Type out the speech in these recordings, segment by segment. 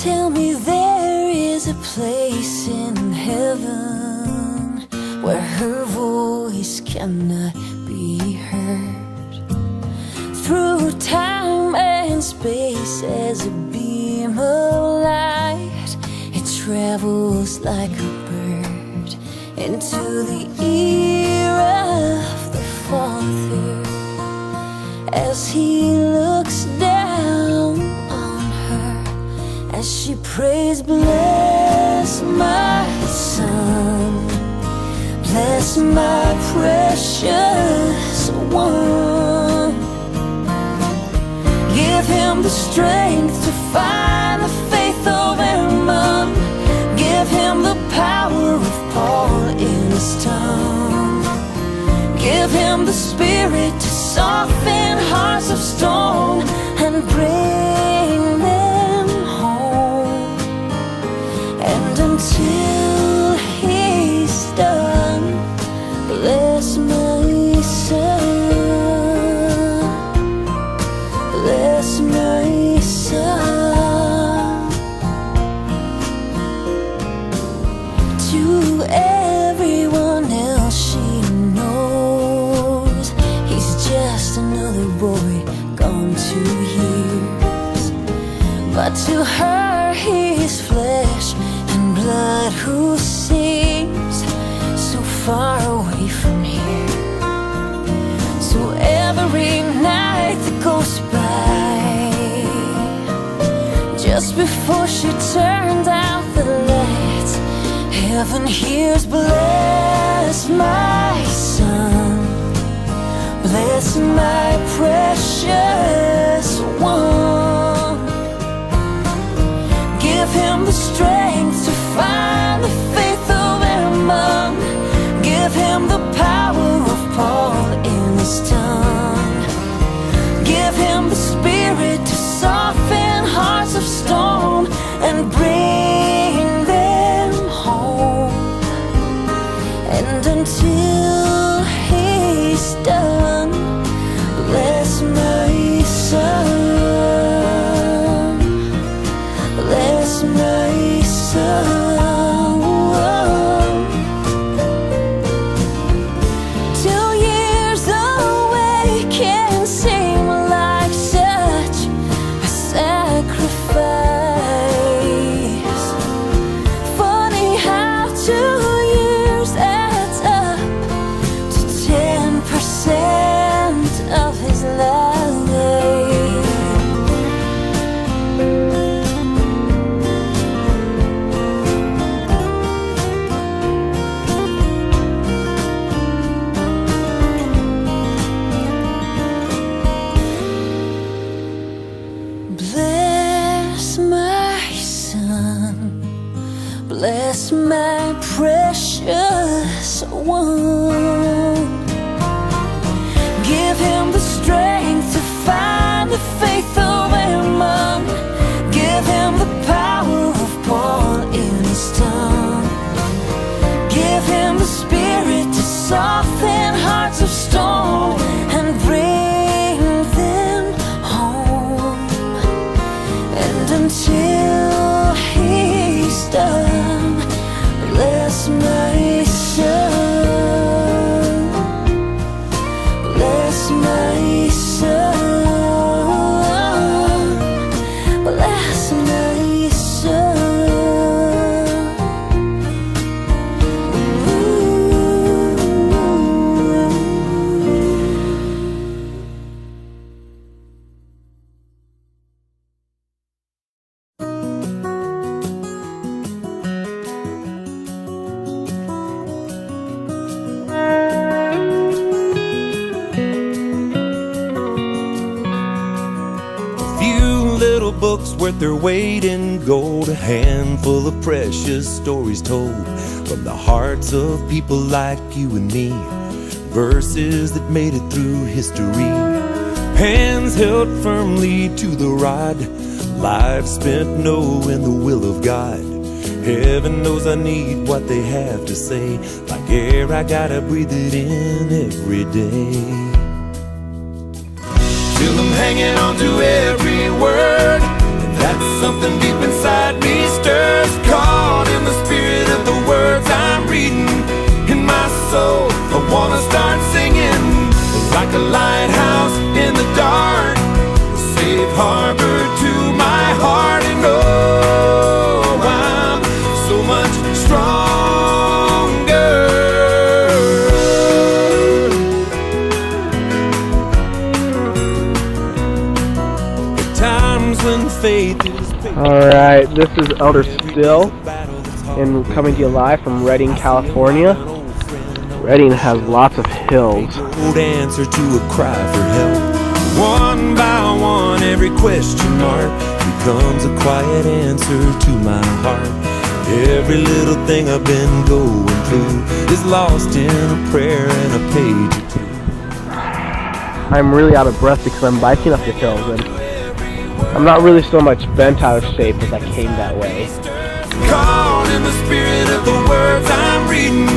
tell me there is a place in heaven where her voice cannot be heard. Through time and space as a beam of light, it travels like a bird into the ear of the Father as he looks down on her as she prays, bless my son, bless my precious one. Give him the strength to find the faith of Aaron. Give him the power of Paul in his tongue. Give him the spirit to soften hearts of stone and bring them home. And until he's done, bless my son, bless my son. To everyone else she knows, he's just another boy gone 2 years. But to her he's flesh and blood who seems so far away from here. So every night that goes by, just before she turned out the lights, heaven hears, bless my son, bless my precious one. Give him the strength to find the faith of Aaron. Give him the power of Paul in his tongue. Give him the spirit to soften hearts of stone and bring them home. And until he's done, bless my son, bless my son. 2 years away can seem like such a sacrifice. Funny how 2 years adds up to 10% of his life. Bless my son, bless my precious one. Give him the strength to find the faith of Aaron. Give him the power of Paul in his tongue. Give him the spirit to soften hearts of stone and bring them home. And until he's done, bless my son, bless my son, bless my son. Books worth their weight in gold, a handful of precious stories told from the hearts of people like you and me, verses that made it through history, hands held firmly to the rod, lives spent knowing the will of God. Heaven knows I need what they have to say, like air I gotta breathe it in every day. Till I'm hanging on to every word, and that's something deep inside soul, I wanna start singing like a lighthouse in the dark, a safe harbor to my heart. And oh, I'm so much stronger. The times when faith is big. Alright, this is Elder Still, and coming to you live from Redding, California. Redding has lots of hills. Old answer to a cry for help. One by one, every question mark becomes a quiet answer to my heart. Every little thing I've been going through is lost in a prayer and a page or two. I'm really out of breath because I'm biking up the hills, and I'm not really so much bent out of shape as I came that way. Caught in the spirit of the words I'm reading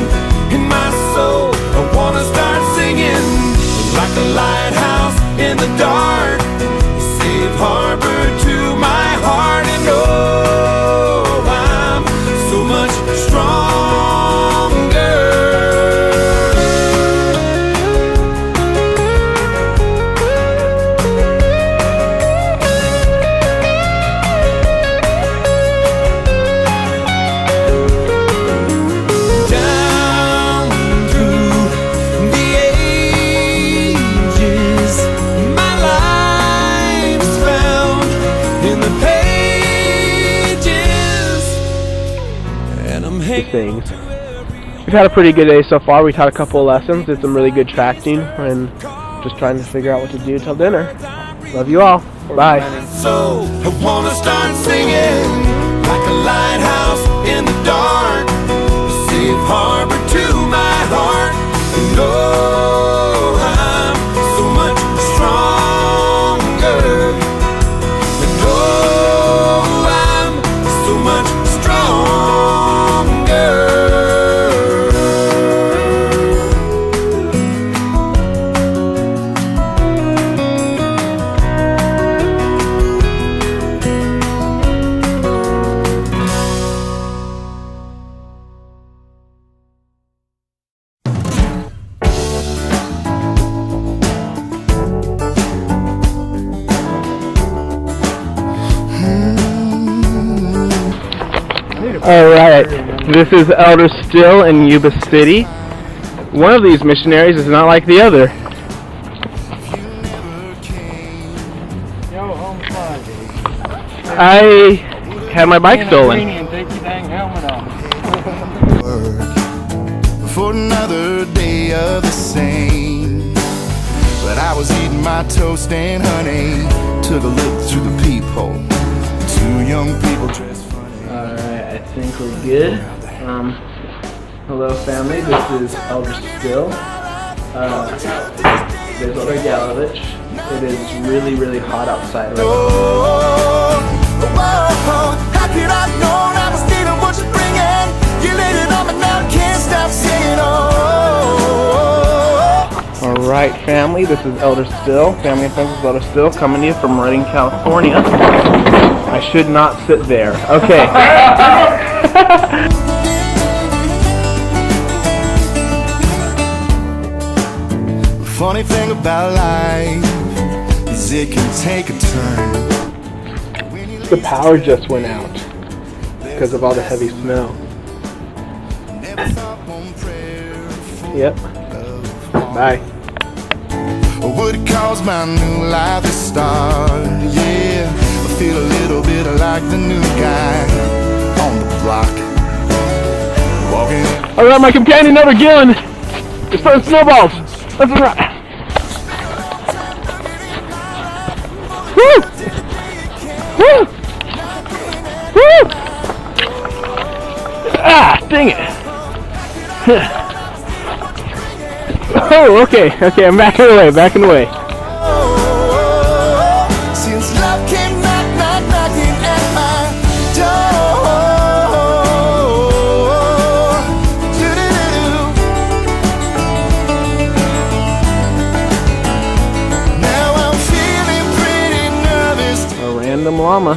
in my soul, I wanna start singing like a lighthouse in the dark, a safe harbor to my heart. And oh, I'm so much stronger. Things. We've had a pretty good day so far. We've had a couple of lessons, did some really good tracking, and just trying to figure out what to do till dinner. Love you all. Bye. So I wanna start singing like a lighthouse in the dark, a safe harbor to my heart. And oh, I'm so much stronger. And oh, I'm so much stronger. Alright, this is Elder Still in Yuba City. One of these missionaries is not like the other. I had my bike stolen. For another day of the same, but I was eating my toast and honey, took a look through the peephole, two young people dressed funny. Alright, I think we're good. Hello family, this is Elder Still. There's Elder Galovich. It is really, really hot outside right now. How could I know I was needing what you're bringing? You laid it on me now, can't stop singing. Alright family, this is Elder Still. Family and friends, this is Elder Still coming to you from Redding, California. I should not sit there. Okay. Funny thing about life is it can take a turn. The power just went out because of all the heavy snow. Yep. Bye. Would it cause my new life to start? Yeah, I feel a little bit like the new guy on the block. Walking. I got my companion Elder Gillen. It's throwing snowballs. Let's run. Woo! Woo! Woo! Ah, dang it. Oh, okay, I'm back in the way, Since love came knocking at my door. Now I'm feeling pretty nervous. A random llama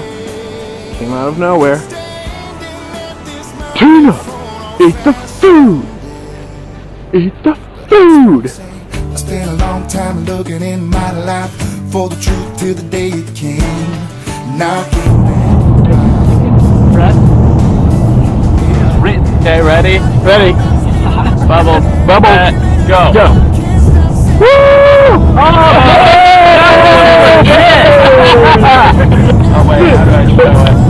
came out of nowhere. Tina, eat the food. Eat the food! I spent a long time looking in my life for the truth till the day it came. Now I came back. Brett? Okay, ready? Ready. Bubble. Bubble. Go. Go. Woo! Oh! Oh, wait, how do I show it?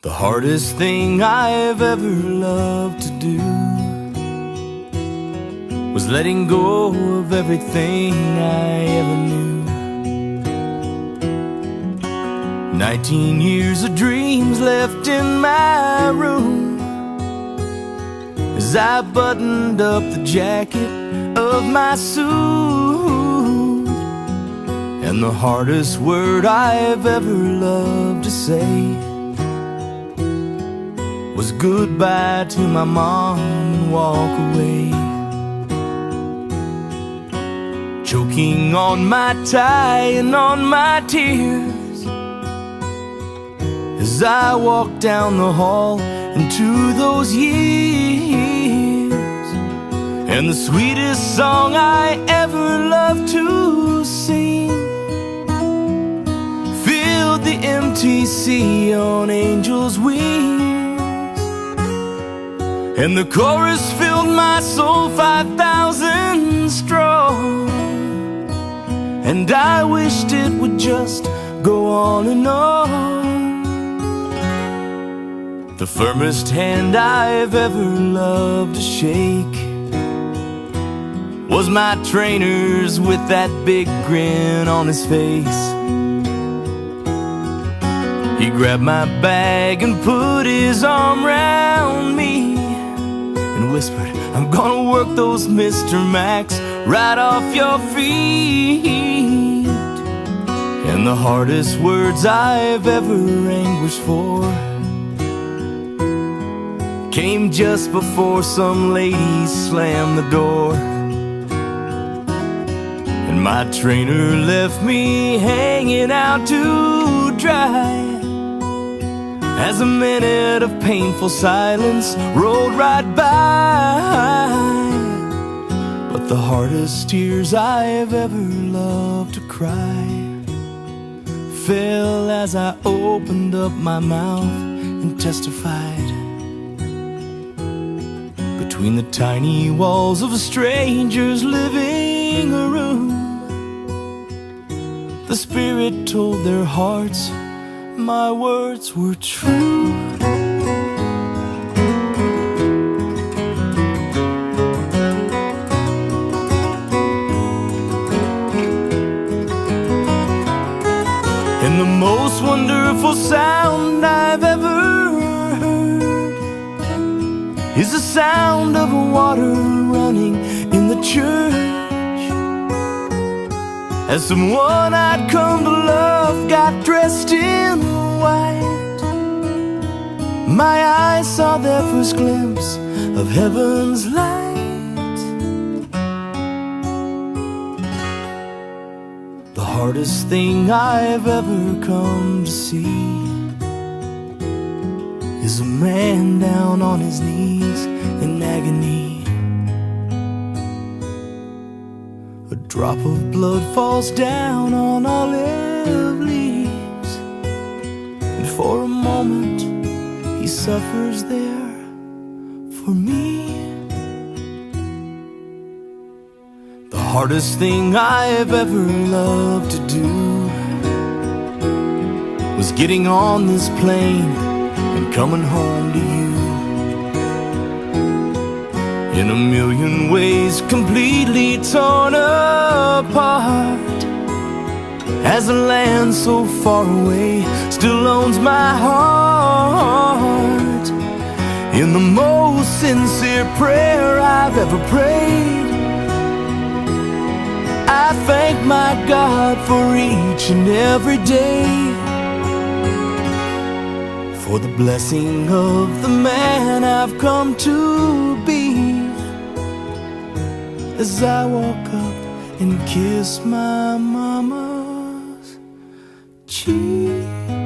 The hardest thing I've ever loved to do was letting go of everything I ever knew. 19 years of dreams left in my room as I buttoned up the jacket of my suit. And the hardest word I've ever loved to say was goodbye to my mom and walk away. Choking on my tie and on my tears as I walk down the hall into those years. And the sweetest song I ever loved to sing filled the empty sea on angels' wings. And the chorus filled my soul 5,000 strong. And I wished it would just go on and on. The firmest hand I've ever loved to shake was my trainer's with that big grin on his face. He grabbed my bag and put his arm around me and whispered, I'm gonna work those Mr. Max right off your feet. And the hardest words I've ever anguished for came just before some lady slammed the door. And my trainer left me hanging out to dry as a minute of painful silence rolled right by. But the hardest tears I've ever loved to cry fell as I opened up my mouth and testified. Between the tiny walls of a stranger's living room, the Spirit told their hearts my words were true. And the most wonderful sound I've ever heard is the sound of water running in the church, as someone I'd come to love got dressed in white. My eyes saw their first glimpse of heaven's light. The hardest thing I've ever come to see is a man down on his knees in agony. A drop of blood falls down on olive leaves, and for a moment he suffers there for me. The hardest thing I've ever loved to do was getting on this plane and coming home to you. In a million ways completely torn apart, as a land so far away still owns my heart. In the most sincere prayer I've ever prayed, I thank my God for each and every day, for the blessing of the man I've come to be. As I walk up and kiss my mama's cheek.